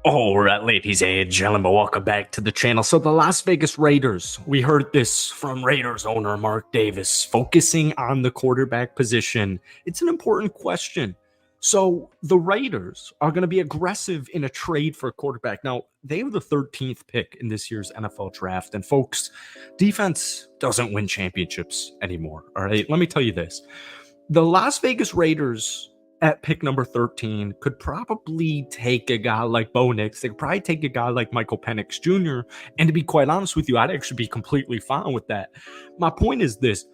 All right, ladies and gentlemen, welcome back to the channel. So the Las Vegas Raiders, we heard this from Raiders owner Mark Davis, focusing on the quarterback position. It's an important question. So the Raiders are going to be aggressive in a trade for a quarterback. Now, they have the 13th pick in this year's NFL draft. And folks, defense doesn't win championships anymore. All right, let me tell you this. The Las Vegas Raiders at pick number 13 could probably take a guy like Bo Nix. They could probably take a guy like Michael Penix Jr. And to be quite honest with you, I'd actually be completely fine with that. My point is this: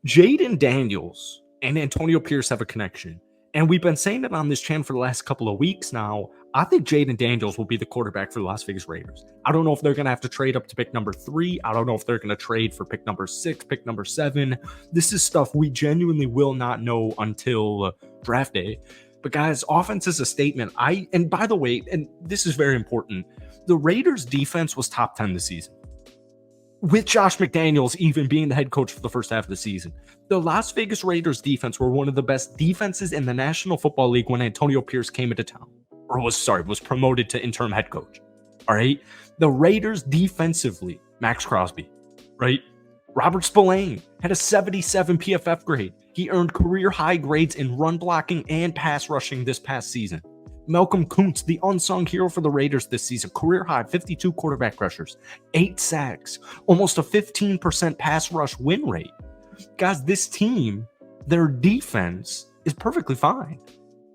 Jaden Daniels and Antonio Pierce have a connection. And we've been saying it on this channel for the last couple of weeks now. I think Jaden Daniels will be the quarterback for the Las Vegas Raiders. I don't know if they're going to have to trade up to pick number 3. I don't know if they're going to trade for pick number 6, pick number 7. This is stuff we genuinely will not know until draft day. But guys, offense is a statement. And by the way, and this is very important, the Raiders defense was top 10 this season, with Josh McDaniels even being the head coach for the first half of the season. The Las Vegas Raiders defense were one of the best defenses in the National Football League when Antonio Pierce came into town, or was promoted to interim head coach. All right. The Raiders defensively, Max Crosby, right? Robert Spillane had a 77 PFF grade. He earned career high grades in run blocking and pass rushing this past season. Malcolm Kuntz, the unsung hero for the Raiders this season, career high 52 quarterback pressures, 8 sacks, almost a 15% pass rush win rate. Guys, this team, their defense is perfectly fine.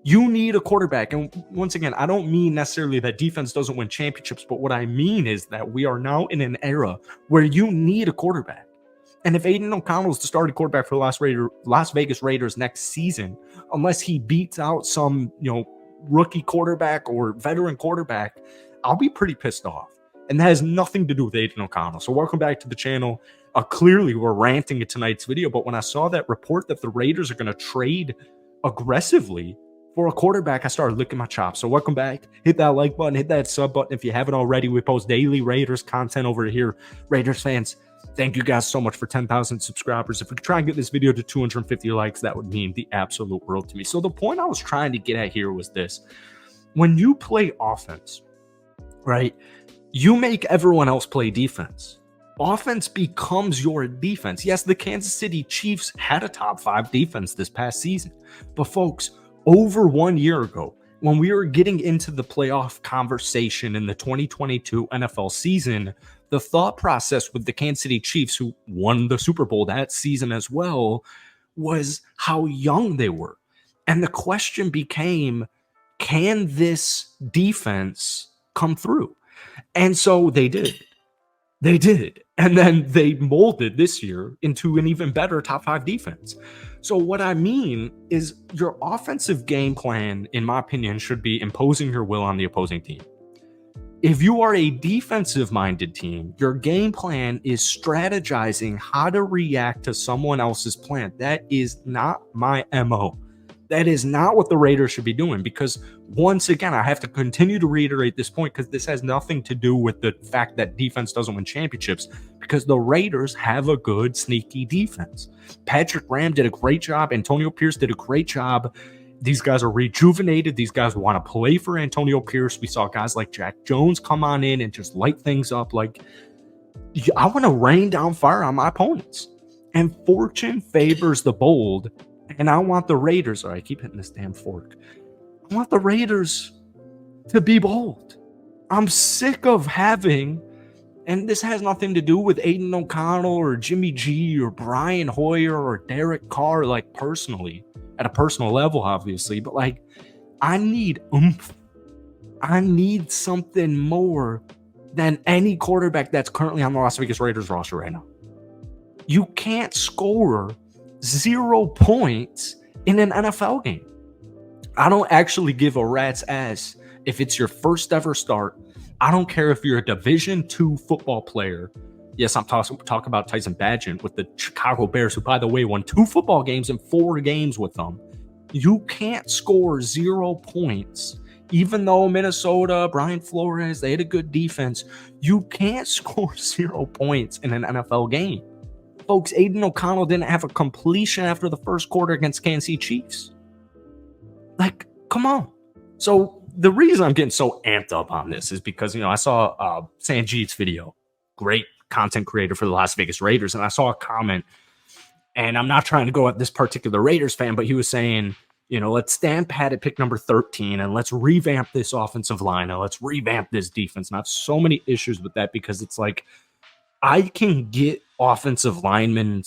You need a quarterback. And once again, I don't mean necessarily that defense doesn't win championships, but what I mean is that we are now in an era where you need a quarterback. And if Aiden O'Connell is the starting quarterback for the Las Vegas Raiders next season, unless he beats out some, rookie quarterback or veteran quarterback, I'll be pretty pissed off. And that has nothing to do with Aiden O'Connell. So welcome back to the channel. Clearly, we're ranting in tonight's video, but when I saw that report that the Raiders are going to trade aggressively for a quarterback, I started licking my chops. So welcome back. Hit that like button, hit that sub button if you haven't already. We post daily Raiders content over here. Raiders fans, thank you guys so much for 10,000 subscribers. If we could try and get this video to 250 likes, that would mean the absolute world to me. So the point I was trying to get at here was this. When you play offense, right, you make everyone else play defense. Offense becomes your defense. Yes, the Kansas City Chiefs had a top 5 defense this past season. But folks, over 1 year ago, when we were getting into the playoff conversation in the 2022 NFL season, the thought process with the Kansas City Chiefs, who won the Super Bowl that season as well, was how young they were. And the question became, can this defense come through? And so they did. They did. And then they molded this year into an even better top 5 defense. So what I mean is your offensive game plan, in my opinion, should be imposing your will on the opposing team. If you are a defensive-minded team, your game plan is strategizing how to react to someone else's plan. That is not my MO. That is not what the Raiders should be doing, because once again, I have to continue to reiterate this point because this has nothing to do with the fact that defense doesn't win championships, because the Raiders have a good, sneaky defense. Patrick Graham did a great job. Antonio Pierce did a great job. These guys are rejuvenated. These guys want to play for Antonio Pierce. We saw guys like Jack Jones come on in and just light things up. Like, I want to rain down fire on my opponents. And fortune favors the bold. And I want the Raiders, I keep hitting this damn fork. I want the Raiders to be bold. I'm sick of having, and this has nothing to do with Aiden O'Connell or Jimmy G or Brian Hoyer or Derek Carr, like personally, at a personal level, obviously, but like, I need oomph. I need something more than any quarterback that's currently on the Las Vegas Raiders roster right now. You can't score 0 points in an NFL game. I don't actually give a rat's ass if it's your first ever start. I don't care if you're a Division II football player. Yes, I'm talking about Tyson Bagent with the Chicago Bears, who, by the way, won 2 football games and 4 games with them. You can't score 0 points. Even though Minnesota, Brian Flores, they had a good defense, you can't score 0 points in an NFL game. Folks, Aiden O'Connell didn't have a completion after the first quarter against Kansas City Chiefs. Like, come on. So the reason I'm getting so amped up on this is because, I saw Sanjeev's video, great content creator for the Las Vegas Raiders, and I saw a comment, and I'm not trying to go at this particular Raiders fan, but he was saying, let's stand pat at pick number 13 and let's revamp this offensive line and let's revamp this defense. And I have so many issues with that because it's like I can get offensive linemen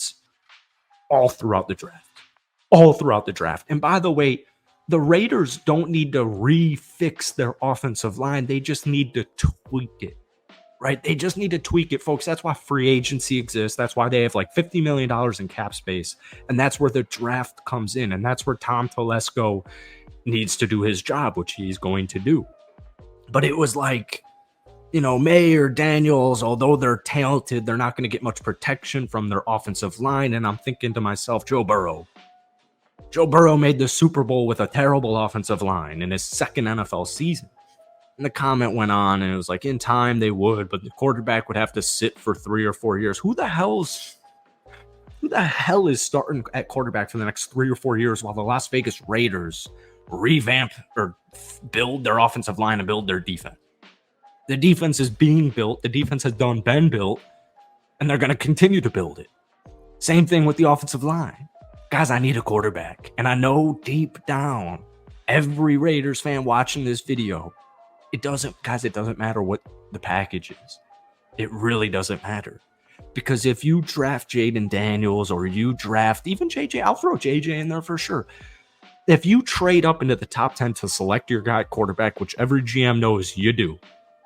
all throughout the draft. And by the way, the Raiders don't need to refix their offensive line. They just need to tweak it, right? They just need to tweak it, folks. That's why free agency exists. That's why they have like $50 million in cap space. And that's where the draft comes in. And that's where Tom Telesco needs to do his job, which he's going to do. But it was like, May or Daniels, although they're talented, they're not going to get much protection from their offensive line. And I'm thinking to myself, Joe Burrow made the Super Bowl with a terrible offensive line in his second NFL season. And the comment went on, and it was like, in time they would, but the quarterback would have to sit for 3 or 4 years. Who the hell is starting at quarterback for the next 3 or 4 years while the Las Vegas Raiders revamp or build their offensive line and build their defense? The defense is being built. The defense has been built, and they're going to continue to build it. Same thing with the offensive line. Guys, I need a quarterback. And I know deep down, every Raiders fan watching this video, it doesn't matter what the package is. It really doesn't matter. Because if you draft Jaden Daniels or you draft even JJ, I'll throw JJ in there for sure. If you trade up into the top 10 to select your guy quarterback, which every GM knows you do,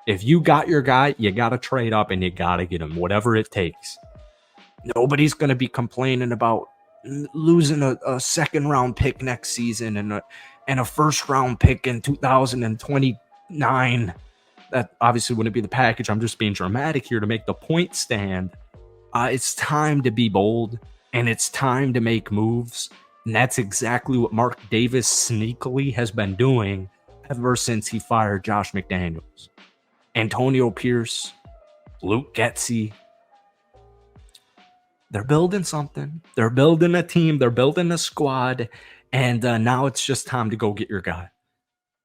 if you got your guy, you got to trade up and you got to get him, whatever it takes. Nobody's going to be complaining about losing a second round pick next season and a first round pick in 2029. That obviously wouldn't be the package. I'm just being dramatic here to make the point stand. It's time to be bold and it's time to make moves. And that's exactly what Mark Davis sneakily has been doing ever since he fired Josh McDaniels. Antonio Pierce, Luke Getsy, they're building something. They're building a team. They're building a squad. And now it's just time to go get your guy.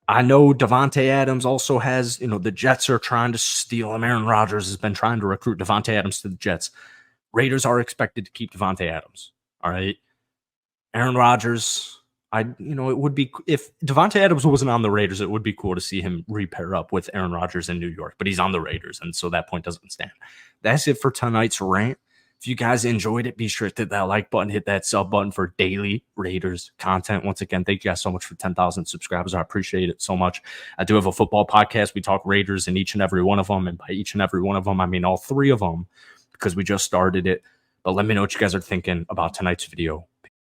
I know Davante Adams also has, the Jets are trying to steal him. Aaron Rodgers has been trying to recruit Davante Adams to the Jets. Raiders are expected to keep Davante Adams. All right. Aaron Rodgers, it would be, if Davante Adams wasn't on the Raiders, it would be cool to see him repair up with Aaron Rodgers in New York, but he's on the Raiders, and so that point doesn't stand. That's it for tonight's rant. If you guys enjoyed it, be sure to hit that like button, hit that sub button for daily Raiders content. Once again, thank you guys so much for 10,000 subscribers. I appreciate it so much. I do have a football podcast. We talk Raiders in each and every one of them, and by each and every one of them, I mean all 3 of them, because we just started it. But let me know what you guys are thinking about tonight's video